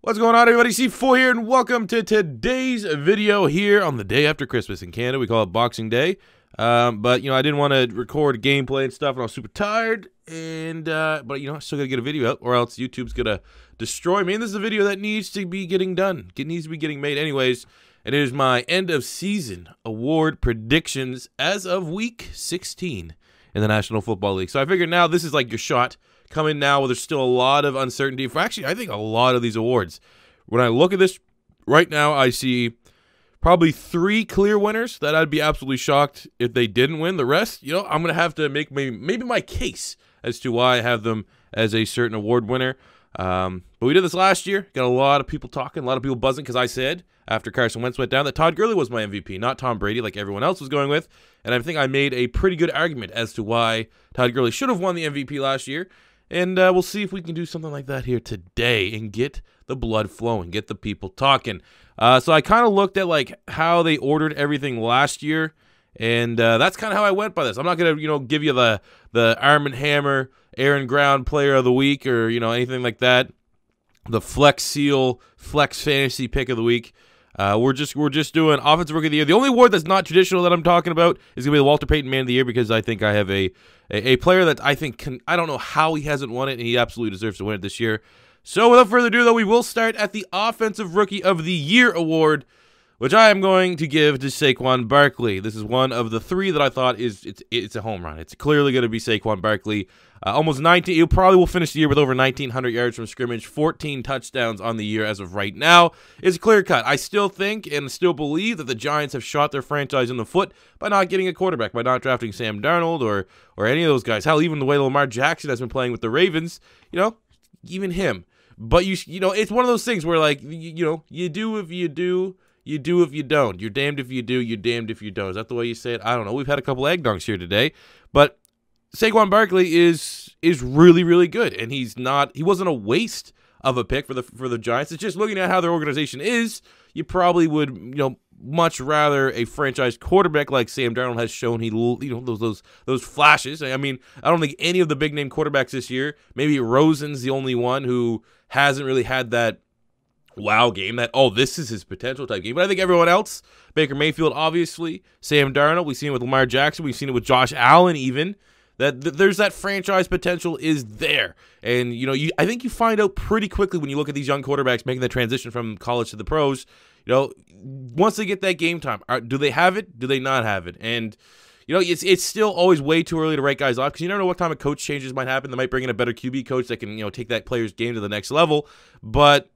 What's going on, everybody? C4 here, and welcome to today's video here on the day after Christmas. In Canada, we call it Boxing Day. But, I didn't want to record gameplay and stuff, and I was super tired. And, but, I still got to get a video out, or else YouTube's going to destroy me. And this is a video that needs to be getting done. It needs to be getting made anyways. And it is my end of season award predictions as of week 16 in the National Football League. So I figured now this is like your shot. Come in now where there's still a lot of uncertainty for actually I think a lot of these awards. When I look at this right now, I see probably 3 clear winners that I'd be absolutely shocked if they didn't win. The rest, I'm going to have to make maybe my case as to why I have them as a certain award winner. But we did this last year. Got a lot of people talking, a lot of people buzzing because I said after Carson Wentz went down that Todd Gurley was my MVP, not Tom Brady like everyone else was going with. And I think I made a pretty good argument as to why Todd Gurley should have won the MVP last year. And we'll see if we can do something like that here today and get the blood flowing, get the people talking. So I kind of looked at like how they ordered everything last year, and that's kind of how I went by this. I'm not going to, give you the Arm and Hammer, Aaron Ground Player of the Week or, anything like that. The Flex Seal, Flex Fantasy Pick of the Week. We're just doing Offensive Rookie of the Year. The only award that's not traditional that I'm talking about is going to be the Walter Payton Man of the Year because I think I have a player that I think I don't know how he hasn't won it, and he absolutely deserves to win it this year. So without further ado, though, we will start at the Offensive Rookie of the Year award, which I am going to give to Saquon Barkley. This is one of the 3 that I thought it's a home run. It's clearly going to be Saquon Barkley. Almost 19. He probably will finish the year with over 1,900 yards from scrimmage, 14 touchdowns on the year as of right now. It's clear cut. I still think and still believe that the Giants have shot their franchise in the foot by not getting a quarterback, by not drafting Sam Darnold or any of those guys. Hell, even the way Lamar Jackson has been playing with the Ravens, even him. But it's one of those things where like you do if you do. You do if you don't. You're damned if you do. You're damned if you don't. Is that the way you say it? I don't know. We've had a couple egg donks here today, but Saquon Barkley is really, really good, and he wasn't a waste of a pick for the Giants. It's just looking at how their organization is, you probably would much rather a franchise quarterback like Sam Darnold has shown those flashes. I mean, I don't think any of the big name quarterbacks this year. Maybe Rosen's the only one who hasn't really had that wow game, that this is his potential type game. But I think everyone else, Baker Mayfield obviously, Sam Darnold, we've seen it with Lamar Jackson, we've seen it with Josh Allen even, that there's that franchise potential is there. And I think you find out pretty quickly when you look at these young quarterbacks making the transition from college to the pros, once they get that game time, do they have it? Do they not have it? And it's still always way too early to write guys off because you never know what time of coach changes might happen. They might bring in a better QB coach that can take that player's game to the next level. But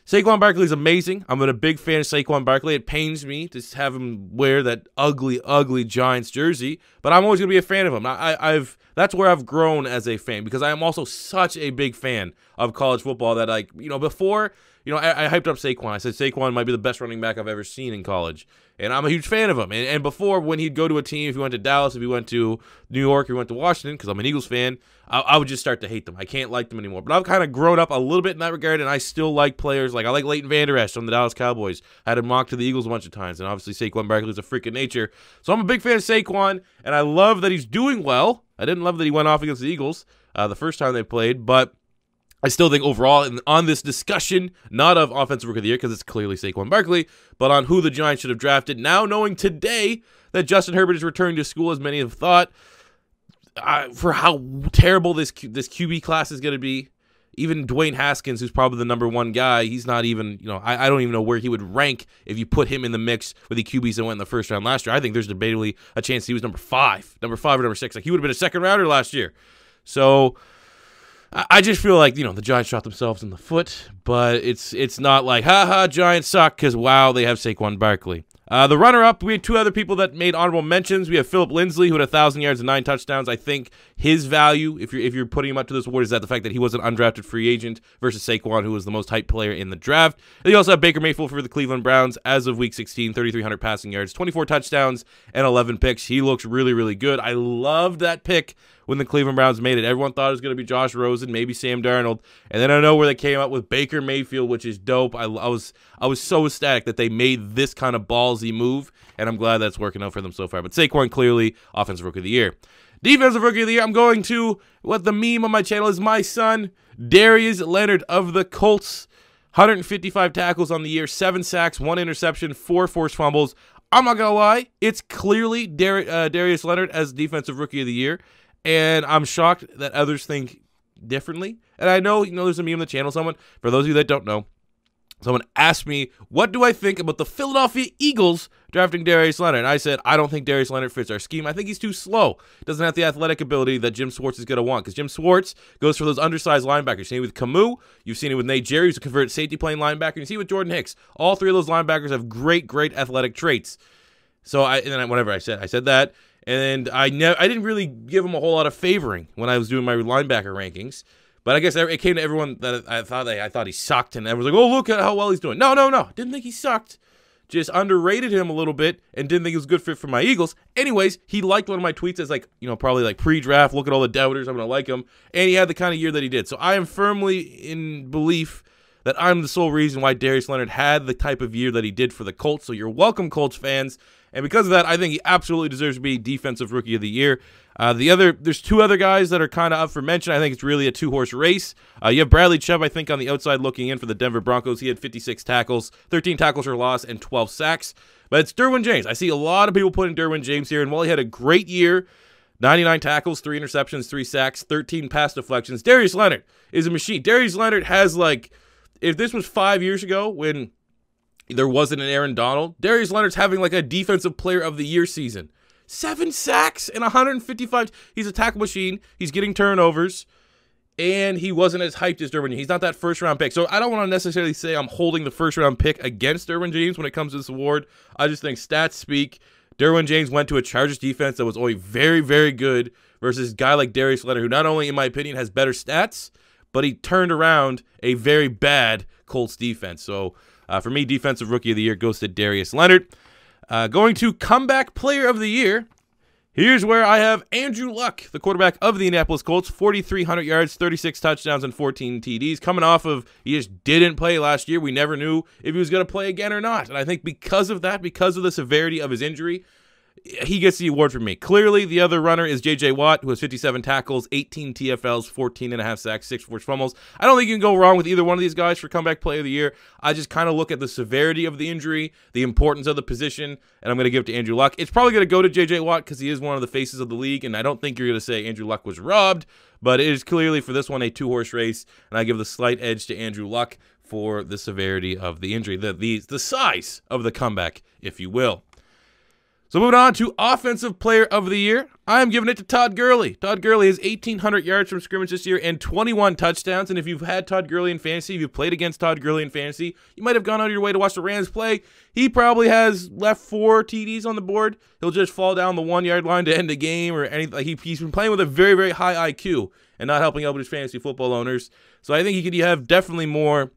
Saquon Barkley is amazing. I'm a big fan of Saquon Barkley. It pains me to have him wear that ugly, ugly Giants jersey, but I'm always going to be a fan of him. That's where I've grown as a fan because I am also such a big fan of college football that before, I hyped up Saquon. I said Saquon might be the best running back I've ever seen in college, and I'm a huge fan of him. And before, when he'd go to a team, if he went to Dallas, if he went to New York, if he went to Washington, because I'm an Eagles fan, I would just start to hate them. I can't like them anymore. But I've kind of grown up a little bit in that regard, and I still like players. Like I like Leighton Vander Esch from the Dallas Cowboys. I had him mocked to the Eagles a bunch of times, and obviously Saquon Barkley is a freak of nature. So I'm a big fan of Saquon, and I love that he's doing well. I didn't love that he went off against the Eagles the first time they played, but I still think overall on this discussion, not of Offensive Rookie of the Year because it's clearly Saquon Barkley, but on who the Giants should have drafted. Now knowing today that Justin Herbert is returning to school, as many have thought, for how terrible this QB class is going to be. Even Dwayne Haskins, who's probably the number 1 guy, he's not even, I don't even know where he would rank if you put him in the mix with the QBs that went in the first round last year. I think there's debatably a chance he was number 5 or number 6. Like he would have been a second rounder last year. So I just feel like, the Giants shot themselves in the foot, but it's not like, ha, Giants suck, because, wow, they have Saquon Barkley. The runner-up, we had 2 other people that made honorable mentions. We have Phillip Lindsay, who had 1,000 yards and 9 touchdowns. I think his value, if you're putting him up to this award, is that the fact that he was an undrafted free agent versus Saquon, who was the most hyped player in the draft. And you also have Baker Mayfield for the Cleveland Browns as of Week 16, 3,300 passing yards, 24 touchdowns, and 11 picks. He looks really, really good. I loved that pick when the Cleveland Browns made it. Everyone thought it was going to be Josh Rosen, maybe Sam Darnold, and then I don't know where they came up with Baker Mayfield, which is dope. I was so ecstatic that they made this kind of ballsy move, and I'm glad that's working out for them so far. But Saquon clearly Offensive Rookie of the Year. Defensive Rookie of the Year, I'm going to what the meme on my channel is, my son, Darius Leonard of the Colts. 155 tackles on the year, 7 sacks, 1 interception, 4 forced fumbles. I'm not going to lie, it's clearly Darius Leonard as Defensive Rookie of the Year, and I'm shocked that others think differently. And I know, there's a meme on the channel. For those of you that don't know, someone asked me, what do I think about the Philadelphia Eagles drafting Darius Leonard? And I said, I don't think Darius Leonard fits our scheme. I think he's too slow. Doesn't have the athletic ability that Jim Schwartz is going to want, because Jim Schwartz goes for those undersized linebackers. You've seen it with Camus. You've seen it with Nate Jerry, who's a converted safety playing linebacker. You see it with Jordan Hicks. All 3 of those linebackers have great, great athletic traits. So I said that, and I didn't really give him a whole lot of favoring when I was doing my linebacker rankings. But I guess it came to everyone that I thought he sucked, and everyone's like, oh, look at how well he's doing. No. Didn't think he sucked. Just underrated him a little bit and didn't think he was a good fit for my Eagles. Anyways, he liked one of my tweets as probably like pre-draft, look at all the doubters, I'm going to like him. And he had the kind of year that he did. So I am firmly in belief that I'm the sole reason why Darius Leonard had the type of year that he did for the Colts. So you're welcome, Colts fans. And because of that, I think he absolutely deserves to be Defensive Rookie of the Year. There's 2 other guys that are kind of up for mention. I think it's really a 2-horse race. You have Bradley Chubb, I think, on the outside looking in for the Denver Broncos. He had 56 tackles, 13 tackles for loss, and 12 sacks. But it's Derwin James. I see a lot of people putting Derwin James here, and while he had a great year, 99 tackles, 3 interceptions, 3 sacks, 13 pass deflections, Darius Leonard is a machine. Darius Leonard has, if this was 5 years ago when there wasn't an Aaron Donald, Darius Leonard's having a Defensive Player of the Year season. 7 sacks and 155. He's a tackle machine. He's getting turnovers, and he wasn't as hyped as Derwin James. He's not that first-round pick. So I don't want to necessarily say I'm holding the first-round pick against Derwin James when it comes to this award. I just think stats speak. Derwin James went to a Chargers defense that was always very, very good versus a guy like Darius Leonard, who not only, in my opinion, has better stats, but he turned around a very bad Colts defense. So for me, Defensive Rookie of the Year goes to Darius Leonard. Going to Comeback Player of the Year, here's where I have Andrew Luck, the quarterback of the Indianapolis Colts, 4,300 yards, 36 touchdowns, and 14 TDs. Coming off of, he just didn't play last year. We never knew if he was going to play again or not. And I think because of that, because of the severity of his injury, he gets the award for me. Clearly, the other runner is J.J. Watt, who has 57 tackles, 18 TFLs, 14.5 sacks, 6 forced fumbles. I don't think you can go wrong with either one of these guys for Comeback Player of the Year. I just kind of look at the severity of the injury, the importance of the position, and I'm going to give it to Andrew Luck. It's probably going to go to J.J. Watt because he is one of the faces of the league, and I don't think you're going to say Andrew Luck was robbed, but it is clearly for this one a 2-horse race, and I give the slight edge to Andrew Luck for the severity of the injury, the size of the comeback, if you will. So moving on to Offensive Player of the Year, I'm giving it to Todd Gurley. Todd Gurley has 1,800 yards from scrimmage this year and 21 touchdowns. And if you've had Todd Gurley in fantasy, if you've played against Todd Gurley in fantasy, you might have gone out of your way to watch the Rams play. He probably has left 4 TDs on the board. He'll just fall down the 1-yard line to end the game or anything. He's been playing with a very, very high IQ and not helping out with his fantasy football owners. So I think he could have definitely more.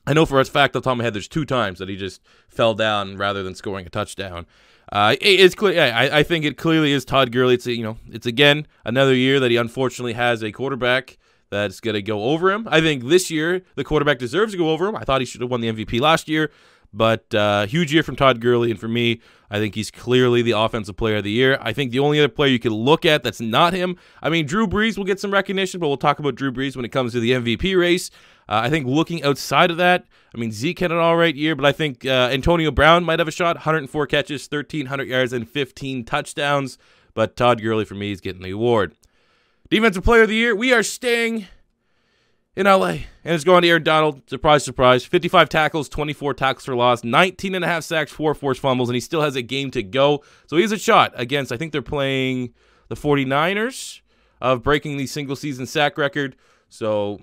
I know for a fact off the top of my head there's 2 times that he just fell down rather than scoring a touchdown. It's clear. Yeah, I think it clearly is Todd Gurley. It's again another year that he unfortunately has a quarterback that's going to go over him. I think this year the quarterback deserves to go over him. I thought he should have won the MVP last year, but huge year from Todd Gurley, and for me, I think he's clearly the Offensive Player of the Year. I think the only other player you could look at that's not him, I mean, Drew Brees will get some recognition, but we'll talk about Drew Brees when it comes to the MVP race. I think looking outside of that, I mean, Zeke had an all-right year, but I think Antonio Brown might have a shot. 104 catches, 1,300 yards, and 15 touchdowns. But Todd Gurley, for me, is getting the award. Defensive Player of the Year, we are staying in L.A., and it's going to Aaron Donald. Surprise, surprise. 55 tackles, 24 tackles for loss, 19.5 sacks, 4 forced fumbles, and he still has a game to go. So he has a shot against, I think they're playing the 49ers, of breaking the single-season sack record. So,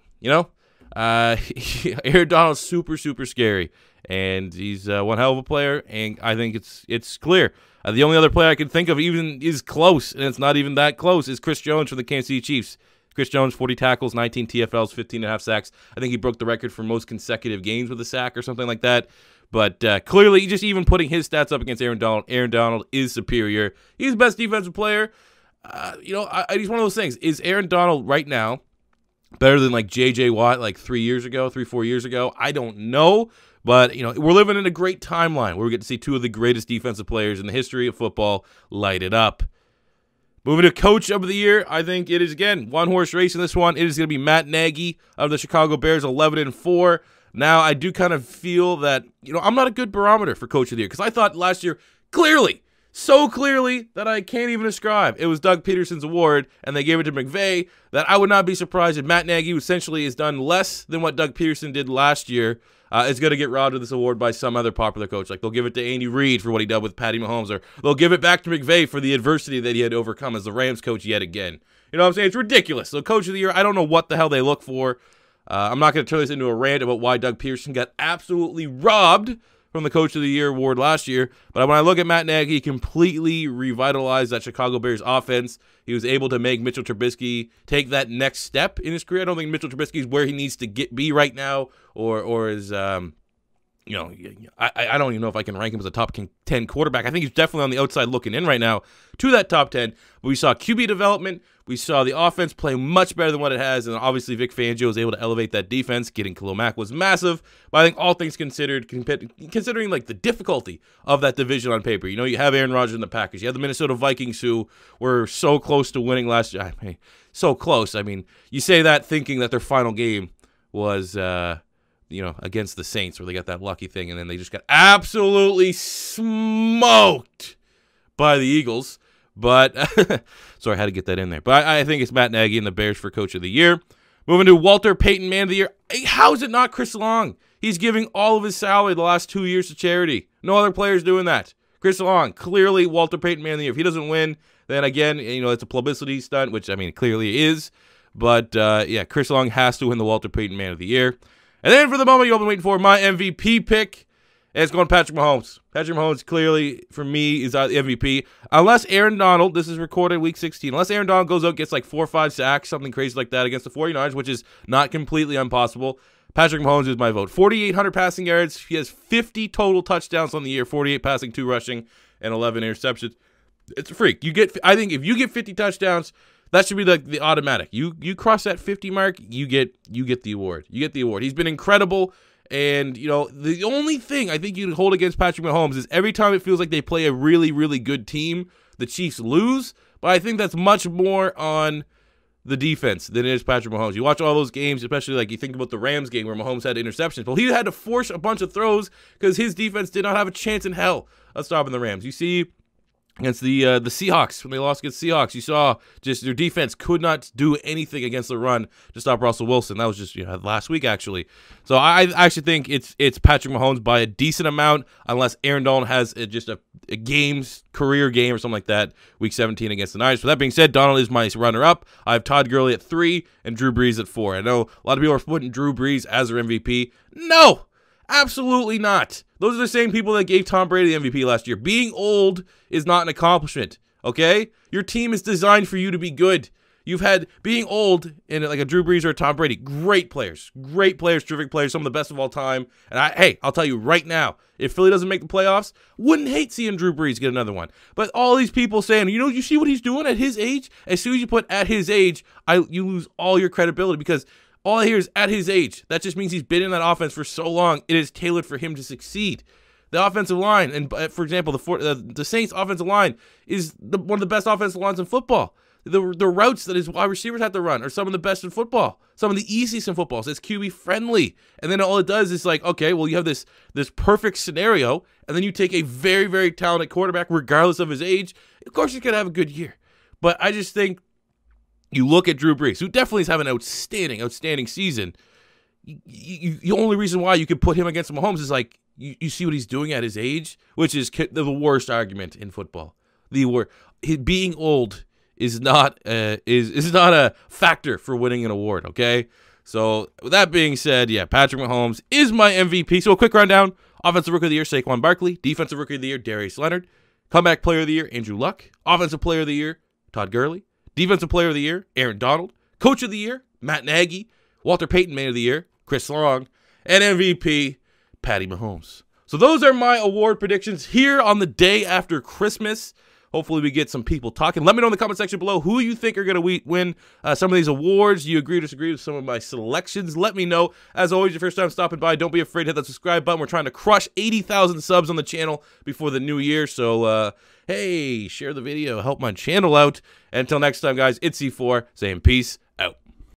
Aaron Donald's super, super scary, and he's one hell of a player, and I think it's clear. The only other player I can think of even is close, and it's not even that close, is Chris Jones for the Kansas City Chiefs. Chris Jones, 40 tackles, 19 TFLs, 15.5 sacks. I think he broke the record for most consecutive games with a sack or something like that. But clearly, just even putting his stats up against Aaron Donald is superior. He's the best defensive player. He's one of those things. Is Aaron Donald right now better than J.J. Watt 4 years ago? I don't know. But, we're living in a great timeline where we get to see 2 of the greatest defensive players in the history of football light it up. Moving to Coach of the Year, I think it is, again, one-horse race in this one. It is going to be Matt Nagy of the Chicago Bears, 11-4. Now, I do kind of feel that, I'm not a good barometer for Coach of the Year because I thought last year, clearly, so clearly that I can't even describe. It was Doug Peterson's award, and they gave it to McVay, that I would not be surprised if Matt Nagy, who essentially has done less than what Doug Peterson did last year, is going to get robbed of this award by some other popular coach. Like, they'll give it to Andy Reid for what he did with Patty Mahomes, or they'll give it back to McVay for the adversity that he had to overcome as the Rams coach yet again. You know what I'm saying? It's ridiculous. So, Coach of the Year, I don't know what the hell they look for. I'm not going to turn this into a rant about why Doug Peterson got absolutely robbed from the Coach of the Year award last year. But when I look at Matt Nagy, he completely revitalized that Chicago Bears offense. He was able to make Mitchell Trubisky take that next step in his career. I don't think Mitchell Trubisky is where he needs to be right now, or is I don't even know if I can rank him as a top 10 quarterback. I think he's definitely on the outside looking in right now to that top 10. But we saw QB development. We saw the offense play much better than what it has, and obviously Vic Fangio was able to elevate that defense. Getting Khalil Mack was massive, but I think all things considered, considering like the difficulty of that division on paper, you have Aaron Rodgers and the Packers. You have the Minnesota Vikings, who were so close to winning last year. I mean, so close. I mean, you say that thinking that their final game was, against the Saints, where they got that lucky thing, and then they just got absolutely smoked by the Eagles. But, sorry, I had to get that in there. But I think it's Matt Nagy and the Bears for Coach of the Year. Moving to Walter Payton Man of the Year. Hey, how is it not Chris Long? He's giving all of his salary the last 2 years to charity. No other player's doing that. Chris Long, clearly Walter Payton Man of the Year. If he doesn't win, then again, it's a publicity stunt, which, I mean, clearly is. But, Chris Long has to win the Walter Payton Man of the Year. And then for the moment you've all been waiting for, my MVP pick. And it's going Patrick Mahomes. Patrick Mahomes clearly, for me, is the MVP. Unless Aaron Donald, this is recorded week 16, unless Aaron Donald goes out, gets like 4 or 5 sacks, something crazy like that against the 49ers, which is not completely impossible, Patrick Mahomes is my vote. 4,800 passing yards. He has 50 total touchdowns on the year, 48 passing, 2 rushing, and 11 interceptions. It's a freak. I think if you get 50 touchdowns, that should be the automatic. You cross that 50 mark, you get the award. You get the award. He's been incredible. And, the only thing I think you can hold against Patrick Mahomes is every time it feels like they play a really, really good team, the Chiefs lose. But I think that's much more on the defense than it is Patrick Mahomes. You watch all those games, especially like you think about the Rams game where Mahomes had interceptions. Well, he had to force a bunch of throws because his defense did not have a chance in hell of stopping the Rams. You see against the Seahawks, when they lost against Seahawks, you saw just their defense could not do anything against the run to stop Russell Wilson. That was just last week, actually. So I actually think it's Patrick Mahomes by a decent amount, unless Aaron Donald has just a career game or something like that, week 17 against the Niners. With that being said, Donald is my runner-up. I have Todd Gurley at 3 and Drew Brees at 4. I know a lot of people are putting Drew Brees as their MVP. No! Absolutely not. Those are the same people that gave Tom Brady the MVP last year. Being old is not an accomplishment, okay? Your team is designed for you to be good. You've had being old in like a Drew Brees or a Tom Brady. Great players, terrific players, some of the best of all time. And I'll tell you right now, if Philly doesn't make the playoffs, wouldn't hate seeing Drew Brees get another one. But all these people saying, you see what he's doing at his age? As soon as you put at his age, you lose all your credibility because all I hear is at his age. That just means he's been in that offense for so long. It is tailored for him to succeed. The offensive line, and for example, the Saints' offensive line is one of the best offensive lines in football. The routes that his wide receivers have to run are some of the best in football. Some of the easiest in football. So it's QB friendly. And then all it does is like, okay, well, you have this perfect scenario, and then you take a very, very talented quarterback, regardless of his age. Of course, he's going to have a good year. But I just think you look at Drew Brees, who definitely is having an outstanding season. The only reason why you could put him against Mahomes is like, you see what he's doing at his age, which is the worst argument in football. Being old is not a factor for winning an award, okay? So with that being said, yeah, Patrick Mahomes is my MVP. So a quick rundown. Offensive Rookie of the Year, Saquon Barkley. Defensive Rookie of the Year, Darius Leonard. Comeback Player of the Year, Andrew Luck. Offensive Player of the Year, Todd Gurley. Defensive Player of the Year, Aaron Donald. Coach of the Year, Matt Nagy. Walter Payton Man of the Year, Chris Long. And MVP, Patty Mahomes. So those are my award predictions here on the day after Christmas. Hopefully we get some people talking. Let me know in the comment section below who you think are going to win some of these awards. Do you agree or disagree with some of my selections? Let me know. As always, your first time stopping by, don't be afraid to hit that subscribe button. We're trying to crush 80,000 subs on the channel before the new year. So, hey, share the video, help my channel out. And until next time, guys, it's C4 saying peace out.